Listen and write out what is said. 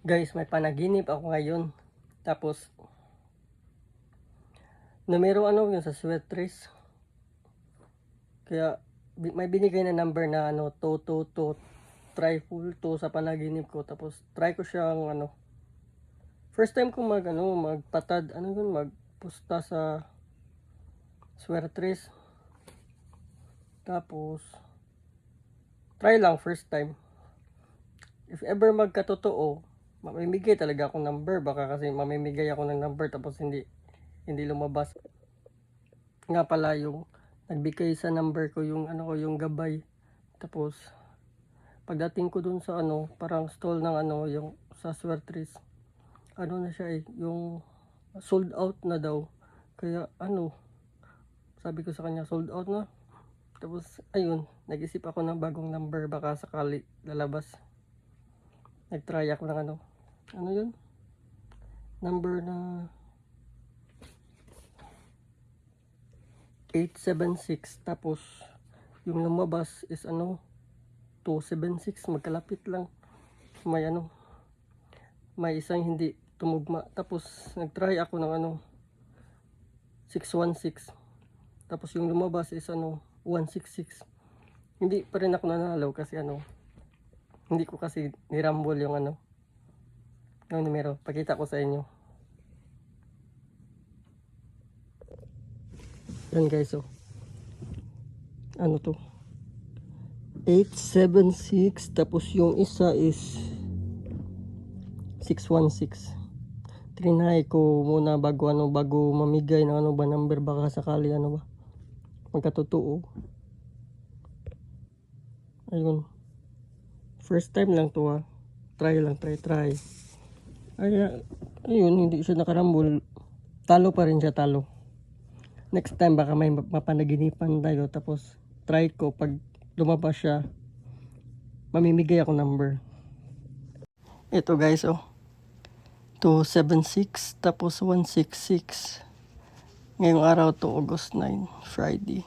Guys, may panaginip ako ngayon. Tapos, numero yung sa sweat trace. Kaya, may binigay na number na 222. Try full 2 sa panaginip ko. Tapos, try ko siyang first time ko magpatad, magpusta sa sweat trace. Tapos, try lang first time. If ever magkatotoo, mamimigay talaga akong number. Baka kasi mamimigay ako ng number tapos hindi lumabas. Nga pala yung nagbigay sa number ko yung yung gabay. Tapos pagdating ko dun sa parang stall ng yung sa Swertres. Na siya yung sold out na daw. Kaya sabi ko sa kanya sold out na. Tapos ayun, nag-isip ako ng bagong number baka sakali lalabas. Nag-try ako ng yun? Number na 876. Tapos yung lumabas is 276. Magkalapit lang. May isang hindi tumugma. Tapos nag-try ako ng 616. Tapos yung lumabas is 166. Hindi pa rin ako nanalo kasi hindi ko kasi nirambol yung yung numero. Pakita ko sa inyo. Yan guys, to 876. Tapos yung isa is 616. Trinay ko muna bago mamigay ng ba number, baka sakali magkatotoo. Ayun, first time lang to try. Ayun, hindi siya nakarambol. Talo pa rin siya, talo. Next time baka may mapanaginipan tayo. Tapos try ko, pag lumabas siya, mamimigay ako number. Ito guys, 276 tapos 166. Ngayong araw to, August 9, Friday.